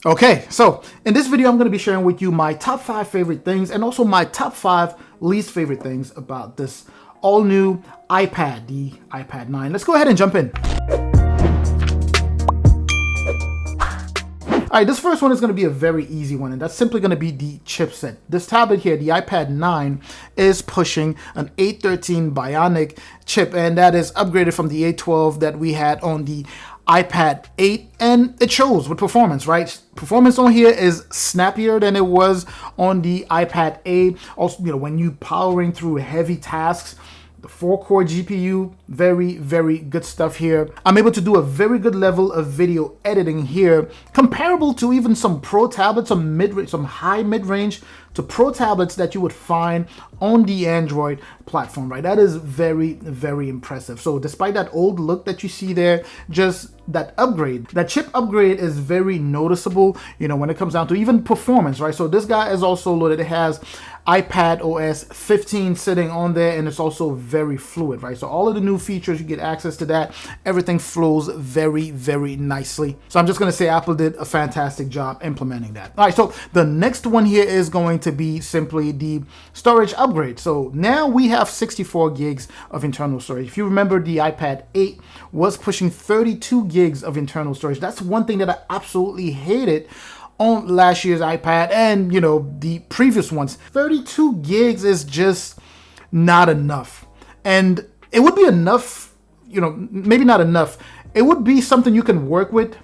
Okay, so in this video, I'm going to be sharing with you my top 5 favorite things and also my top 5 least favorite things about this all new iPad, the iPad 9. Let's go ahead and jump in. All right, this first one is going to be a very easy one, and that's simply going to be the chipset. This tablet here, the iPad 9, is pushing an 813 Bionic chip, and that is upgraded from the 812 that we had on the iPad 8, and it shows with performance, right? Performance on here is snappier than it was on the iPad 8. Also, when you powering through heavy tasks, the 4-core GPU, very, very good stuff here. I'm able to do a very good level of video editing here, comparable to even some pro tablets, some high mid-range to pro tablets that you would find on the Android platform, right? That is very, very impressive. So despite that old look that you see there, just that upgrade, that chip upgrade is very noticeable, when it comes down to even performance, right? So this guy is also loaded. It has iPad OS 15 sitting on there, and it's also very fluid, right? So all of the new features, you get access to that. Everything flows very, very nicely. So I'm just going to say Apple did a fantastic job implementing that. All right, so the next one here is going to be simply the storage upgrade. So now we have 64 gigs of internal storage. If you remember, the iPad 8 was pushing 32 gigs of internal storage. That's one thing that I absolutely hated on last year's iPad and the previous ones. 32 gigs is just not enough, and it would be enough, maybe not enough. It would be something you can work with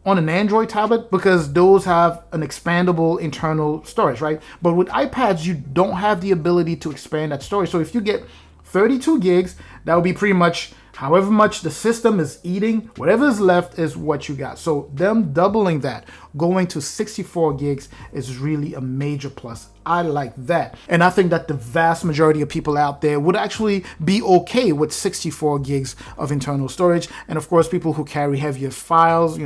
on an Android tablet because those have an expandable internal storage, right? But with iPads, you don't have the ability to expand that storage. So if you get 32 gigs, that would be pretty much however much the system is eating, whatever is left is what you got. So them doubling that, going to 64 gigs is really a major plus. I like that. And I think that the vast majority of people out there would actually be okay with 64 gigs of internal storage. And of course, people who carry heavier files,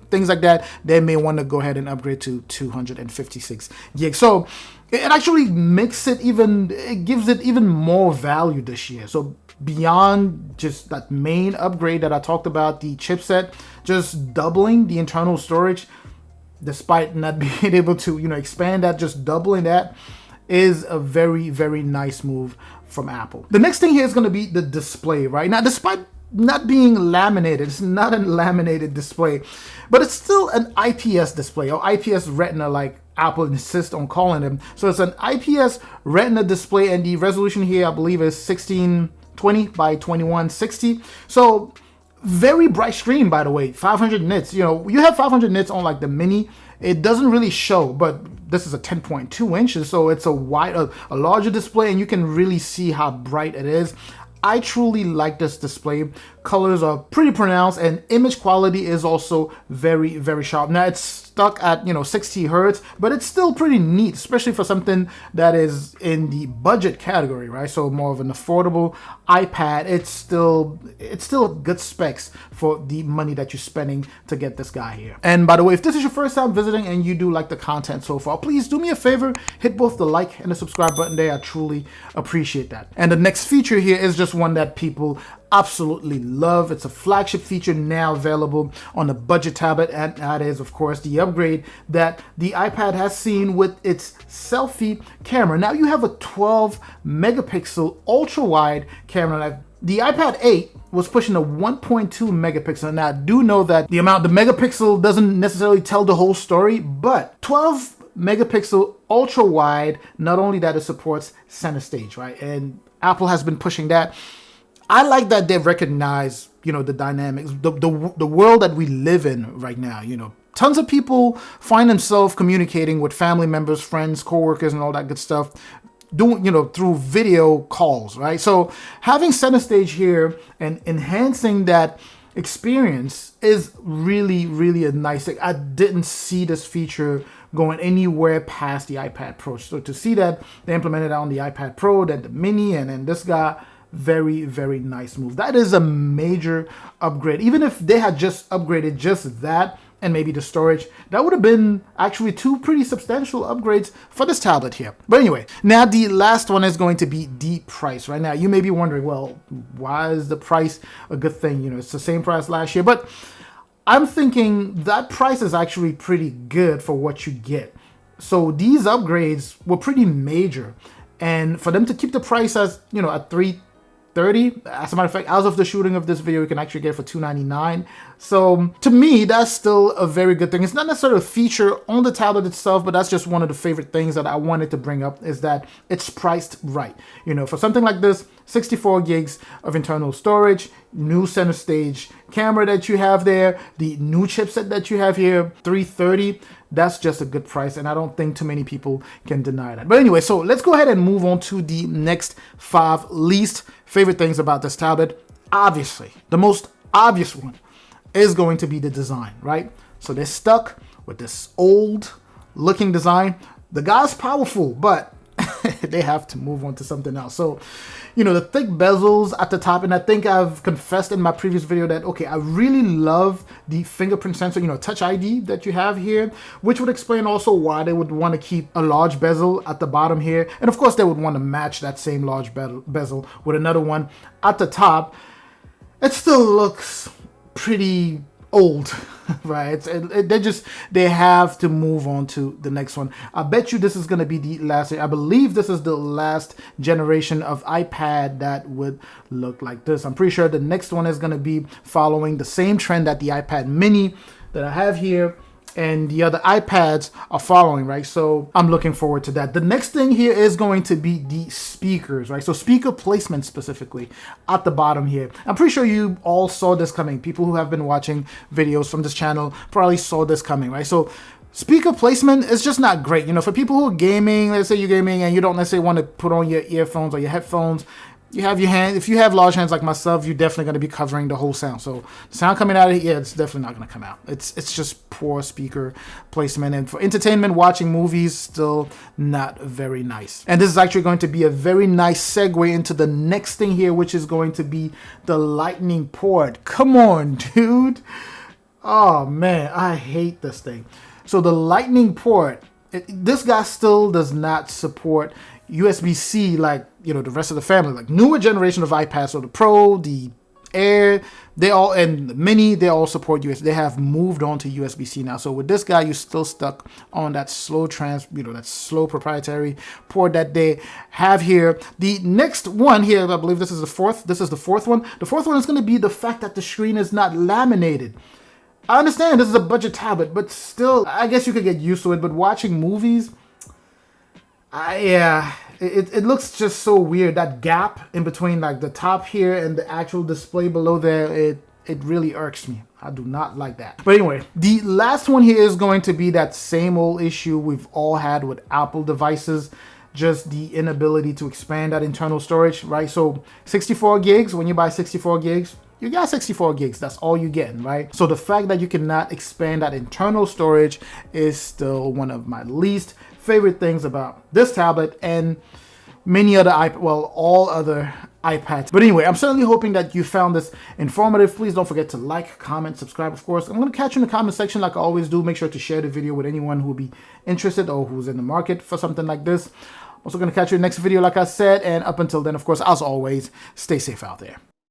things like that, they may want to go ahead and upgrade to 256 gigs. So it actually it gives it even more value this year. So beyond just that main upgrade that I talked about, the chipset, just doubling the internal storage, despite not being able to, expand that, just doubling that is a very, very nice move from Apple. The next thing here is going to be the display, right? Now, despite not being laminated, it's not a laminated display, but it's still an IPS display, or IPS Retina, like Apple insists on calling them. So it's an IPS Retina display, and the resolution here, I believe, is 1620 by 2160. So very bright screen, by the way, 500 nits. You have 500 nits on like the mini. It doesn't really show, but this is a 10.2 inches, so it's a larger display, and you can really see how bright it is. I truly like this display. Colors are pretty pronounced, and image quality is also very, very sharp. Now it's stuck at 60 hertz, but it's still pretty neat, especially for something that is in the budget category, right? So more of an affordable iPad. It's still good specs for the money that you're spending to get this guy here. And by the way, if this is your first time visiting and you do like the content so far, please do me a favor, hit both the like and the subscribe button there. I truly appreciate that. And the next feature here is just one that people absolutely love. It's a flagship feature now available on the budget tablet, and that is, of course, the upgrade that the iPad has seen with its selfie camera. Now you have a 12 megapixel ultra wide camera. Now, the iPad 8 was pushing a 1.2 megapixel. Now I do know that the megapixel doesn't necessarily tell the whole story, but 12 megapixel ultra wide, not only that, it supports center stage, right? And Apple has been pushing that. I like that they've recognized, the dynamics, the world that we live in right now. Tons of people find themselves communicating with family members, friends, coworkers, and all that good stuff, doing, through video calls, right? So having center stage here and enhancing that experience is really, really a nice thing. I didn't see this feature going anywhere past the iPad Pro. So to see that they implemented it on the iPad Pro, then the mini, and then this guy, very, very nice move. That is a major upgrade. Even if they had just upgraded just that and maybe the storage, that would have been actually 2 pretty substantial upgrades for this tablet here. But anyway, now the last one is going to be the price. Right now, you may be wondering, well, why is the price a good thing? It's the same price last year, but I'm thinking that price is actually pretty good for what you get. So these upgrades were pretty major, and for them to keep the price as, you know, at $330, as a matter of fact, as of the shooting of this video, you can actually get it for $299. So to me, that's still a very good thing. It's not necessarily a feature on the tablet itself, but that's just one of the favorite things that I wanted to bring up, is that it's priced right. You know, for something like this, 64 gigs of internal storage, new center stage camera that you have there, the new chipset that you have here, $330. That's just a good price, and I don't think too many people can deny that. But anyway, so let's go ahead and move on to the next 5 least favorite things about this tablet. Obviously, the most obvious one is going to be the design, right? So they're stuck with this old looking design. The guy's powerful, but they have to move on to something else. So, you know, the thick bezels at the top, and I think I've confessed in my previous video that, okay, I really love the fingerprint sensor, you know, Touch ID that you have here, which would explain also why they would want to keep a large bezel at the bottom here. And of course, they would want to match that same large bezel with another one at the top. It still looks pretty old, right? They have to move on to the next one. I bet you this is going to be the last. I believe this is the last generation of iPad that would look like this. I'm pretty sure the next one is going to be following the same trend that the iPad mini that I have here and the other iPads are following, right? So I'm looking forward to that. The next thing here is going to be the speakers, right? So speaker placement specifically at the bottom here. I'm pretty sure you all saw this coming. People who have been watching videos from this channel probably saw this coming, right? So speaker placement is just not great. You know, for people who are gaming, let's say you're gaming and you don't necessarily want to put on your earphones or your headphones, you have your hand. If you have large hands like myself, you're definitely going to be covering the whole sound. So the sound coming out of it, yeah, it's definitely not going to come out. It's just poor speaker placement. And for entertainment, watching movies, still not very nice. And this is actually going to be a very nice segue into the next thing here, which is going to be the lightning port. Come on, dude. Oh, man, I hate this thing. So the lightning port, this guy still does not support USB-C like, you know, the rest of the family. Like newer generation of iPads, so the Pro, the Air, they all, and the Mini, they all support USB. They have moved on to USB-C now. So with this guy, you're still stuck on that slow that slow proprietary port that they have here. The next one here, I believe this is the fourth. This is the fourth one. The fourth one is going to be the fact that the screen is not laminated. I understand this is a budget tablet, but still, I guess you could get used to it. But watching movies, yeah, it looks just so weird. That gap in between like the top here and the actual display below there, it really irks me. I do not like that. But anyway, the last one here is going to be that same old issue we've all had with Apple devices, just the inability to expand that internal storage, right? So 64 gigs, when you buy 64 gigs, you got 64 gigs. That's all you're getting, right? So the fact that you cannot expand that internal storage is still one of my least favorite things about this tablet and many other all other iPads. But anyway, I'm certainly hoping that you found this informative. Please don't forget to like, comment, subscribe, of course. I'm going to catch you in the comment section like I always do. Make sure to share the video with anyone who will be interested or who's in the market for something like this. Also going to catch you in the next video, like I said. And up until then, of course, as always, stay safe out there.